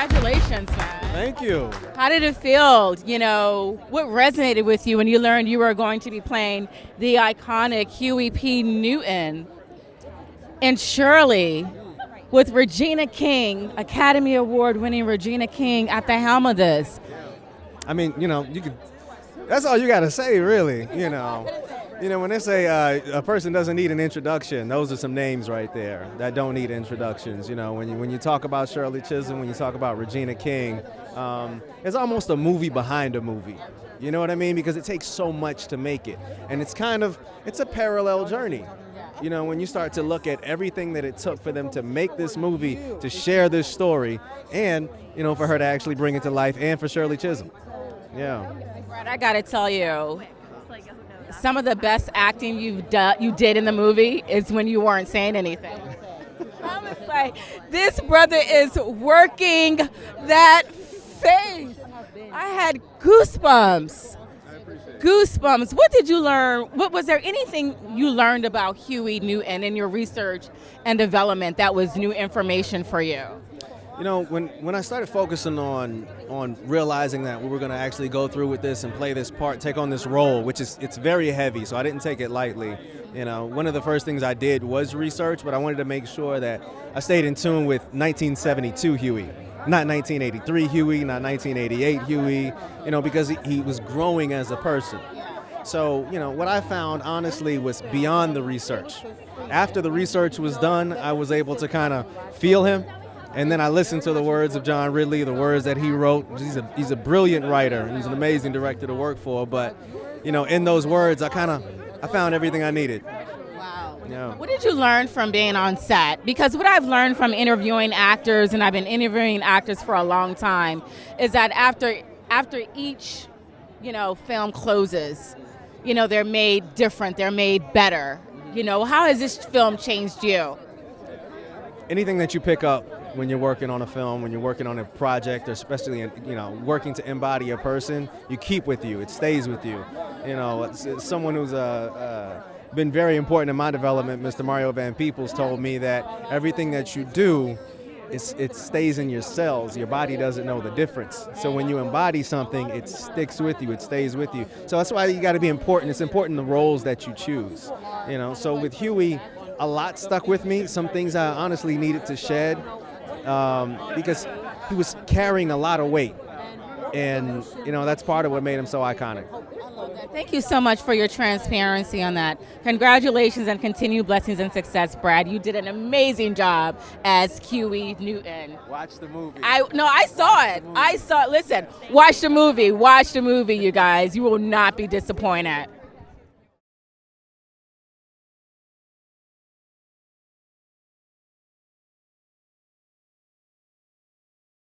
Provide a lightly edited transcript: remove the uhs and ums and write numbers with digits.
Congratulations, man. Thank you. How did it feel? You know, what resonated with you when you learned you were going to be playing the iconic Huey P. Newton in Shirley with Regina King, Academy Award winning Regina King at the helm of this? I mean, you could. That's all you got to say, really. When they say a person doesn't need an introduction, those are some names right there that don't need introductions. When you talk about Shirley Chisholm, when you talk about Regina King, it's almost a movie behind a movie. You know what I mean? Because it takes so much to make it, and it's a parallel journey. When you start to look at everything that it took for them to make this movie, to share this story, and for her to actually bring it to life, and for Shirley Chisholm. Yeah. Brad, I gotta tell you, some of the best acting you did in the movie is when you weren't saying anything. I was like, this brother is working that face. I had goosebumps. Goosebumps. What did you learn? Was there anything you learned about Huey Newton in your research and development that was new information for you? When I started focusing on realizing that we were going to actually go through with this and play this part, take on this role, it's very heavy, so I didn't take it lightly. One of the first things I did was research, but I wanted to make sure that I stayed in tune with 1972 Huey, not 1983 Huey, not 1988 Huey, because he was growing as a person. So, what I found, honestly, was beyond the research. After the research was done, I was able to kind of feel him. And then I listened to the words of John Ridley, the words that he wrote. He's a brilliant writer. He's an amazing director to work for. But, in those words, I found everything I needed. Wow. Yeah. What did you learn from being on set? Because what I've learned from interviewing actors, and I've been interviewing actors for a long time, is that after each, film closes, they're made different, they're made better. How has this film changed you? Anything that you pick up when you're working on a film, when you're working on a project, or especially working to embody a person, you keep with you. It stays with you. It's someone who's been very important in my development. Mr. Mario Van Peebles told me that everything that you do, it stays in your cells. Your body doesn't know the difference. So when you embody something, it sticks with you. It stays with you. So that's why you got to be important. It's important the roles that you choose. So with Huey, a lot stuck with me. Some things I honestly needed to shed. Because he was carrying a lot of weight, and that's part of what made him so iconic. Thank you so much for your transparency on that. Congratulations and continued blessings and success, Brad. You did an amazing job as Huey Newton. Watch the movie. I saw it. Listen, watch the movie. Watch the movie, you guys. You will not be disappointed.